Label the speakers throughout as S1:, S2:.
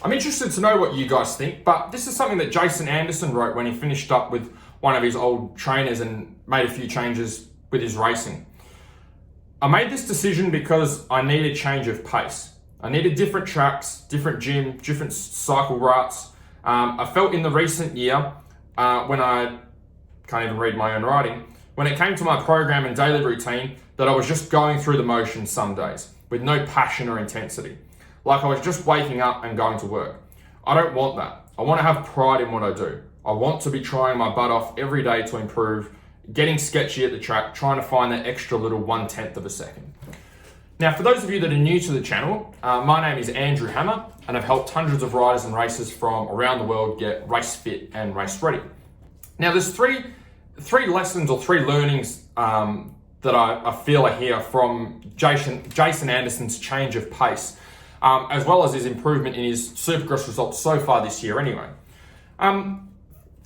S1: I'm interested to know what you guys think, but this is something that Jason Anderson wrote when he finished up with one of his old trainers and made a few changes with his racing. I made this decision because I need a change of pace. I needed different tracks, different gym, different cycle routes. I felt in the recent year, when I can't even read my own writing, when it came to my program and daily routine, that I was just going through the motions some days with no passion or intensity. Like I was just waking up and going to work. I don't want that. I want to have pride in what I do. I want to be trying my butt off every day to improve, getting sketchy at the track, trying to find that extra little 1/10 of a second. Now, for those of you that are new to the channel, my name is Andrew Hammer, and I've helped hundreds of riders and racers from around the world get race fit and race ready. Now, there's three lessons or three learnings that I feel are here from Jason Anderson's change of pace, as well as his improvement in his Supercross results so far this year anyway.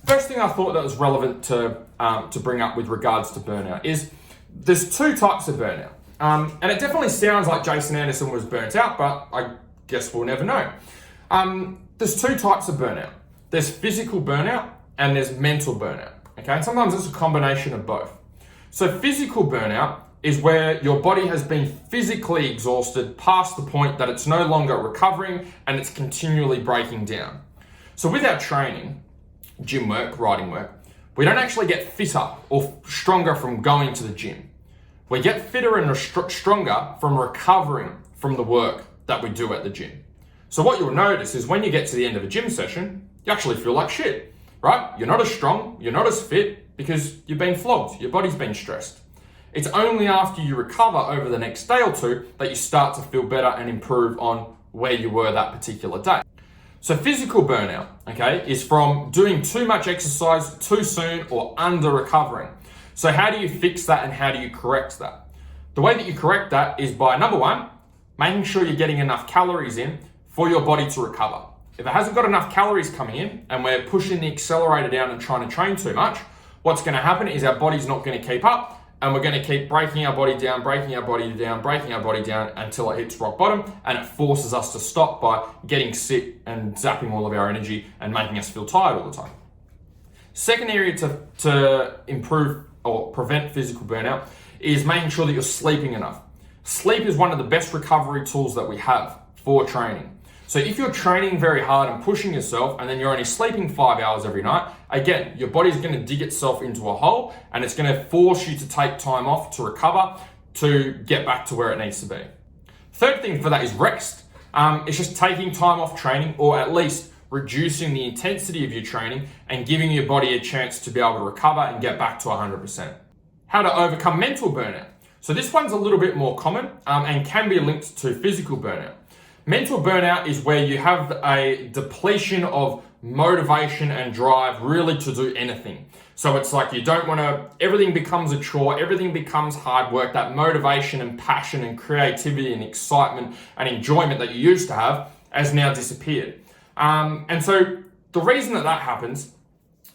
S1: First thing I thought that was relevant to bring up with regards to burnout is there's two types of burnout. And it definitely sounds like Jason Anderson was burnt out, but I guess we'll never know. There's two types of burnout. There's physical burnout and there's mental burnout. Okay, and sometimes it's a combination of both. So physical burnout is where your body has been physically exhausted past the point that it's no longer recovering and it's continually breaking down. So with our training, gym work, riding work, we don't actually get fitter or stronger from going to the gym. We get fitter and stronger from recovering from the work that we do at the gym. So what you'll notice is when you get to the end of a gym session, you actually feel like shit, right? You're not as strong, you're not as fit because you've been flogged, your body's been stressed. It's only after you recover over the next day or two that you start to feel better and improve on where you were that particular day. So physical burnout, okay, is from doing too much exercise too soon or under recovering. So how do you fix that and how do you correct that? The way that you correct that is by, number one, making sure you're getting enough calories in for your body to recover. If it hasn't got enough calories coming in and we're pushing the accelerator down and trying to train too much, what's going to happen is our body's not going to keep up and we're going to keep breaking our body down, breaking our body down until it hits rock bottom and it forces us to stop by getting sick and zapping all of our energy and making us feel tired all the time. Second area to improve or prevent physical burnout is making sure that you're sleeping enough. Sleep is one of the best recovery tools that we have for training. So if you're training very hard and pushing yourself and then you're only sleeping 5 hours every night, again, your body's going to dig itself into a hole and it's going to force you to take time off to recover to get back to where it needs to be. Third thing for that is rest. It's just taking time off training or at least reducing the intensity of your training and giving your body a chance to be able to recover and get back to 100%. How to overcome mental burnout. So this one's a little bit more common and can be linked to physical burnout. Mental burnout is where you have a depletion of motivation and drive really to do anything. So it's like you don't want to, everything becomes a chore, everything becomes hard work. That motivation and passion and creativity and excitement and enjoyment that you used to have has now disappeared. And so the reason that happens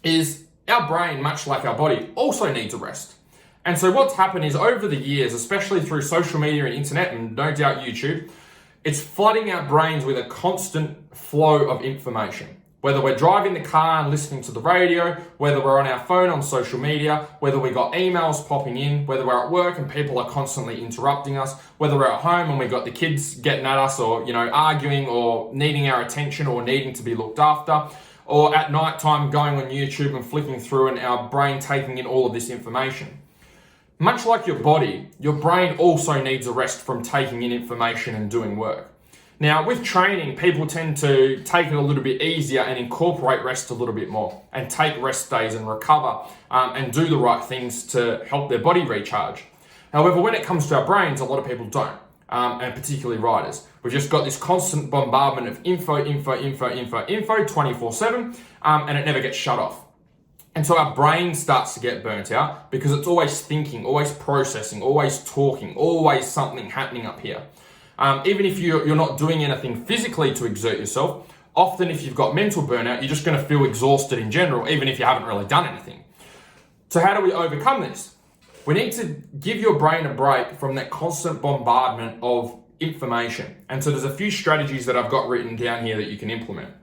S1: is our brain, much like our body, also needs a rest. And so what's happened is over the years, especially through social media and internet and no doubt YouTube, it's flooding our brains with a constant flow of information. Whether we're driving the car and listening to the radio, whether we're on our phone on social media, whether we got emails popping in, whether we're at work and people are constantly interrupting us, whether we're at home and we got the kids getting at us or, arguing or needing our attention or needing to be looked after, or at night time going on YouTube and flicking through and our brain taking in all of this information. Much like your body, your brain also needs a rest from taking in information and doing work. Now, with training, people tend to take it a little bit easier and incorporate rest a little bit more and take rest days and recover and do the right things to help their body recharge. However, when it comes to our brains, a lot of people don't, and particularly riders. We've just got this constant bombardment of info 24/7, and it never gets shut off. And so our brain starts to get burnt out because it's always thinking, always processing, always talking, always something happening up here. Even if you're not doing anything physically to exert yourself, often if you've got mental burnout, you're just going to feel exhausted in general, even if you haven't really done anything. So how do we overcome this? We need to give your brain a break from that constant bombardment of information. And so there's a few strategies that I've got written down here that you can implement.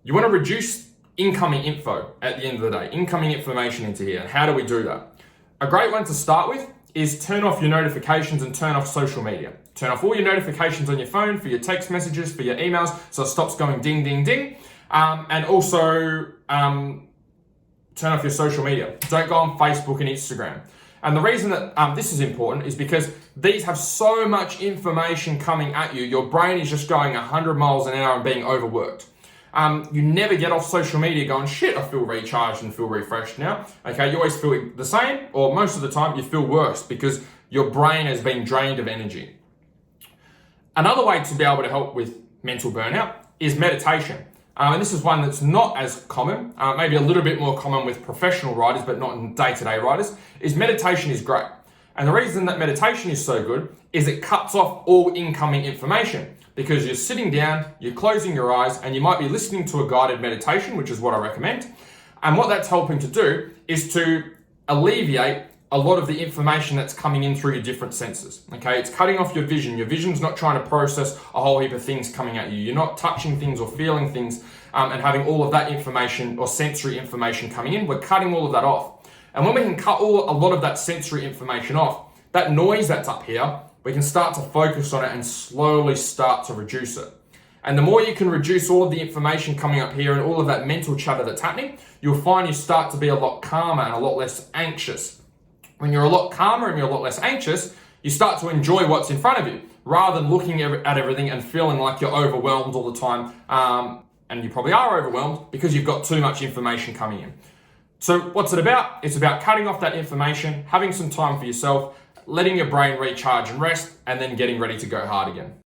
S1: You want to reduce incoming info at the end of the day, incoming information into here. And how do we do that? A great one to start with is turn off your notifications and turn off social media. Turn off all your notifications on your phone for your text messages, for your emails, so it stops going ding, ding, ding. And also turn off your social media. Don't go on Facebook and Instagram. And the reason that this is important is because these have so much information coming at you. Your brain is just going 100 miles an hour and being overworked. You never get off social media going, shit, I feel recharged and feel refreshed now. Okay, you always feel the same, or most of the time you feel worse because your brain has been drained of energy. Another way to be able to help with mental burnout is meditation. And this is one that's not as common, maybe a little bit more common with professional riders, but not in day-to-day riders, is meditation is great. And the reason that meditation is so good is it cuts off all incoming information. Because you're sitting down, you're closing your eyes, and you might be listening to a guided meditation, which is what I recommend. And what that's helping to do is to alleviate a lot of the information that's coming in through your different senses. Okay, it's cutting off your vision. Your vision's not trying to process a whole heap of things coming at you. You're not touching things or feeling things and having all of that information or sensory information coming in. We're cutting all of that off. And when we can cut a lot of that sensory information off, that noise that's up here, we can start to focus on it and slowly start to reduce it. And the more you can reduce all of the information coming up here and all of that mental chatter that's happening, you'll find you start to be a lot calmer and a lot less anxious. When you're a lot calmer and you're a lot less anxious, you start to enjoy what's in front of you rather than looking at everything and feeling like you're overwhelmed all the time. And you probably are overwhelmed because you've got too much information coming in. So what's it about? It's about cutting off that information, having some time for yourself, letting your brain recharge and rest, and then getting ready to go hard again.